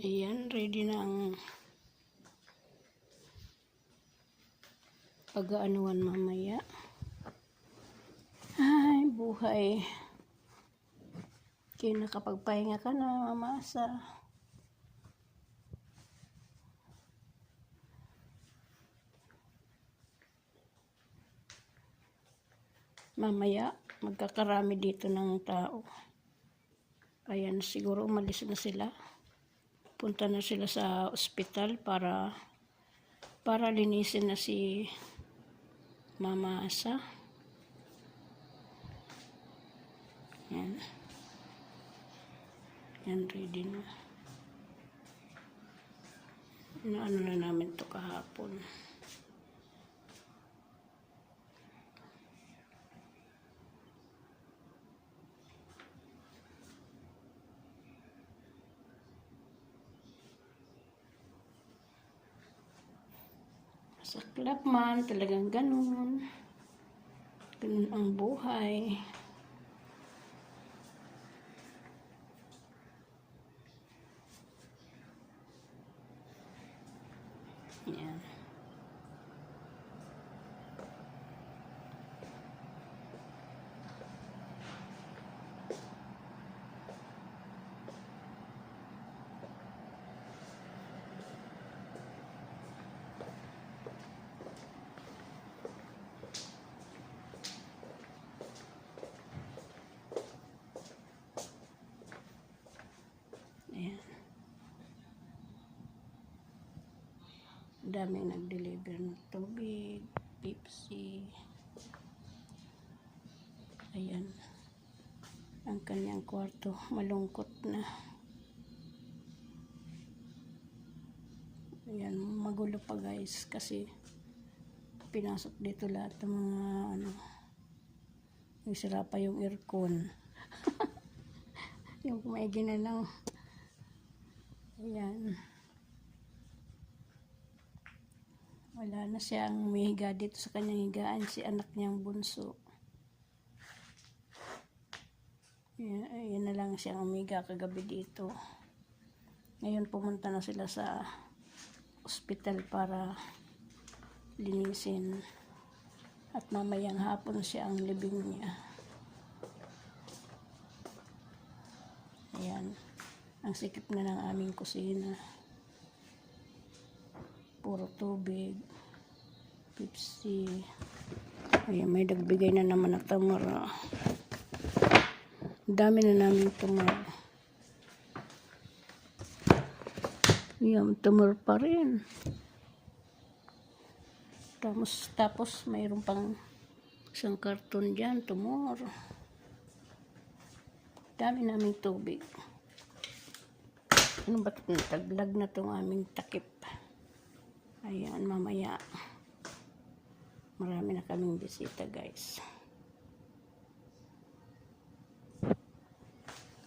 Ayan, ready na ang pag-aanuan mamaya. Ay, buhay. Kaya nakapagpahinga ka na, mamasa. Mamaya, magkakarami dito ng tao. Ayan, siguro umalis na sila. Punta na sila sa ospital para linisin na si Mama Asa. Yan. Yan, ready na. Ano na namin to kahapon. Saklap man, talagang ganun. Ganun ang buhay. Yan. Ayan. Daming nag-deliver ng tubig, Pepsi. Ayan. Ang kanyang kwarto, malungkot na. Ayan, magulo pa guys kasi pinasok dito lahat ng mga isira pa yung aircon. Yung kumaigi na lang. Ayan. Wala na siyang umihiga dito sa kanyang higaan, si anak niyang bunso. Ayan na lang siyang umiga kagabi dito. Ngayon pumunta na sila sa ospital para linisin. At mamayang hapon siya ang libing niya. Ayan. Ang sikip na ng aming kusina. Puro tubig. Pepsi. Ayan, may nagbigay na naman ng tamara. Dami na namin tamara. Ayan, tamara pa rin. Tapos mayroon pang isang karton dyan, tumor. Dami naming tubig. Ano ba ito? Taglag na itong aming takip. Ayan, mamaya. Marami na kaming bisita, guys.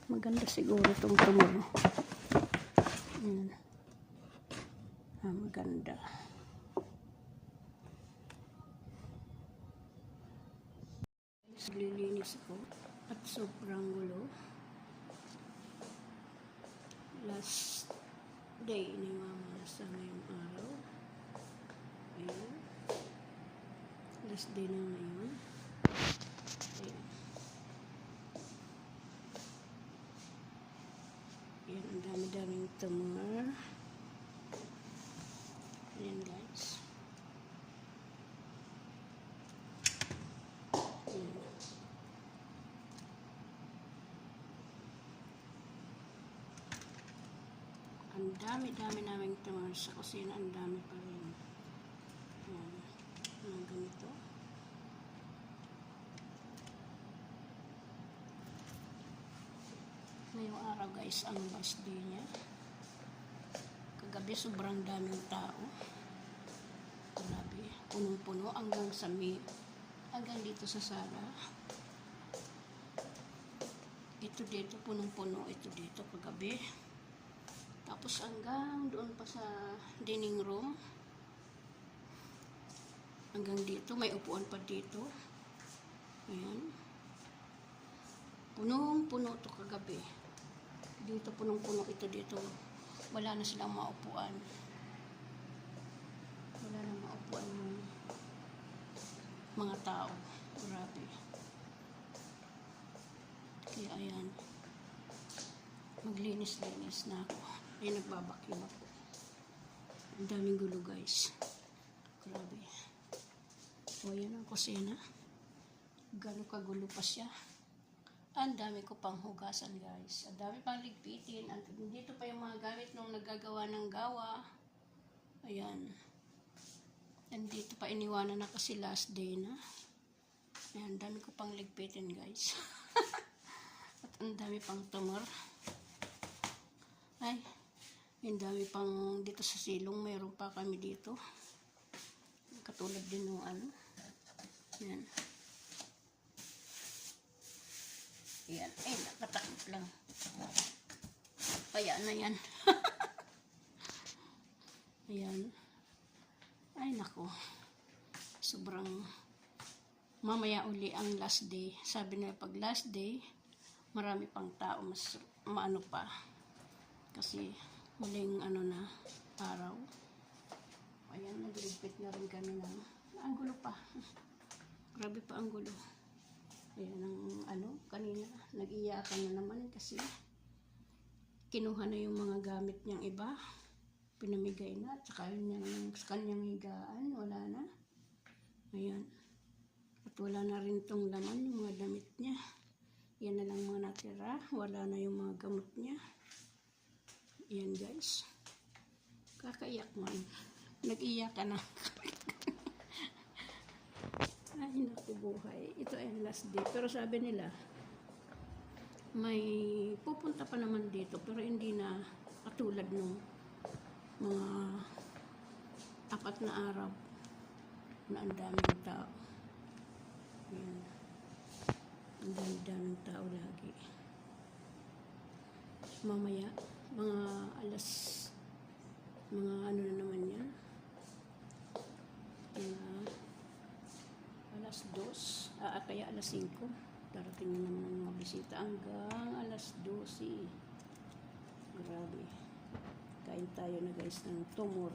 Maganda siguro itong tumor. Ayan. Maganda. Lilinis ko at sobrang gulo. Last day ni Mama sa ngayong araw. Ayan. Last day na ngayon. Ayan. Ayan, ang dami-daming tumor. Ayan, guys. Ayan. Ang dami-dami naming tumor sa kusina. Ang dami pa rin. Ayan. Ayan, ganito. Ngayong araw guys, ang last day niya. Kagabi sobrang daming tao. Grabe. Punong-puno hanggang dito sa sala. Ito dito, punong-puno. Ito dito kagabi. Tapos hanggang doon pa sa dining room. Hanggang dito, may upuan pa dito. Ayan. Punong-puno to kagabi. Dito punong-puno ito dito. wala na silang maupuan. Wala na maupuan yung mga tao. Grabe. Kaya ayan, maglinis-linis na ako. Ay, nagbabakyum ako. Ang daming gulo, guys. Grabe. O, yan ang kusina. Gano'ng kagulo pa siya. Ang dami ko pang hugasan, guys. Ang dami pang ligpitin. Dito pa yung mga gamit nung naggagawa ng gawa. Ayan. Nandito pa iniwanan na kasi last day na. Ayan, ang dami ko pang ligpitin, guys. At ang dami pang tumor. Ay, ang dami pang dito sa silong. Mayroon pa kami dito. Katulad din ng ano. Ayan. Ayan. Ay, nakatakot lang. Kaya na yan. Ayan. Ay, nako. Sobrang mamaya uli ang last day. Sabi nila pag last day, marami pang tao. Mas maano pa. Kasi huling ano na, araw. Ayan, nagligpit na rin kami ng ang gulo pa. Grabe pa ang gulo. Ayan ang ano, kanina nag-iyakan na naman kasi kinuha na yung mga gamit niyang iba. Pinamigay na, tsaka yun sa kanyang higaan, wala na. Ayan. At wala na rin tong laman, yung mga damit niya. Yan na lang mga natira, wala na yung mga gamot niya. Ayan, guys. Kakaiyak man. Nag-iyak ka na. Ay, naku buhay. Ito ay last day. Pero sabi nila, may pupunta pa naman dito. Pero hindi na katulad nung mga 4 na araw na ang daming tao. Ayan. Ang daming tao lagi. Mamaya, mga ano na naman yan. Alas 2, kaya alas 5. Darating na naman ang mga bisita hanggang alas 12. Grabe. Kain tayo na guys ng tumor.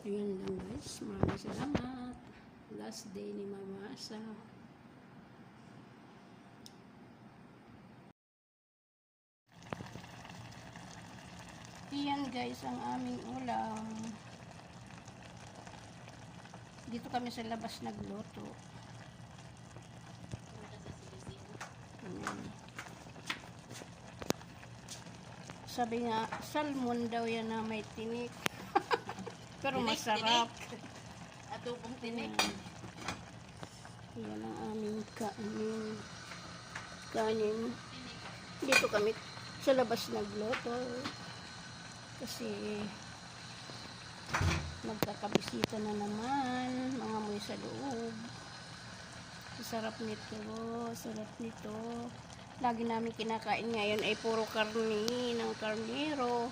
Ayan lang guys. Maraming salamat. Last day ni Mama Asa. Ayan guys ang aming ulam. Dito kami sa labas nagluto. Ayan. Sabi nga, salmon daw yan na may tinik. Pero tinik, masarap. Atupong tinik. Yan ang aming kanin. Dito kami sa labas nagluto. Kasi magkakabisita na naman. Mga moy sa loob. Sarap nito. Sarap nito. Lagi namin kinakain ngayon ay puro karni ng karnero.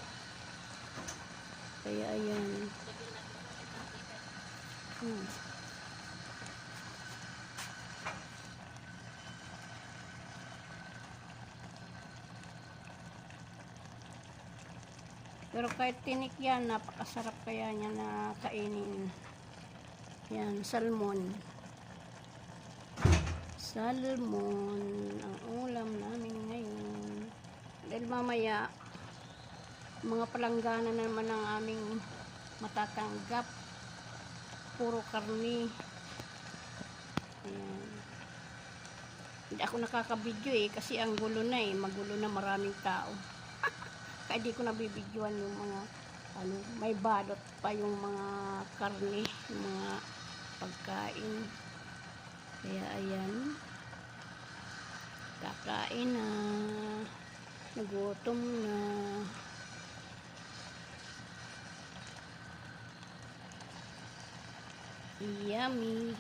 Kaya ayan. Pero kahit tinik yan, napakasarap kaya niya na kainin. Yan, salmon. Salmon ang ulam namin ngayon. Dahil mamaya, mga palanggana naman ang aming matatanggap. Puro karni. Ayan. Hindi ako nakakabidyo kasi ang gulo na magulo na maraming tao. Kaya di ko nabibidyoan yung mga may balot pa yung mga karni, yung mga pagkain. Kaya ayan. Kakain na. Nagutom na. Yummy.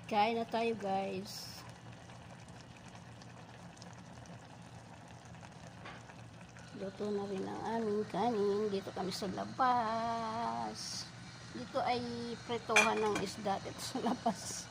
Kain na tayo guys. Luto na rin ang aming kanin. Dito kami sa labas. Dito ay pretohan ng isda. Dito sa labas.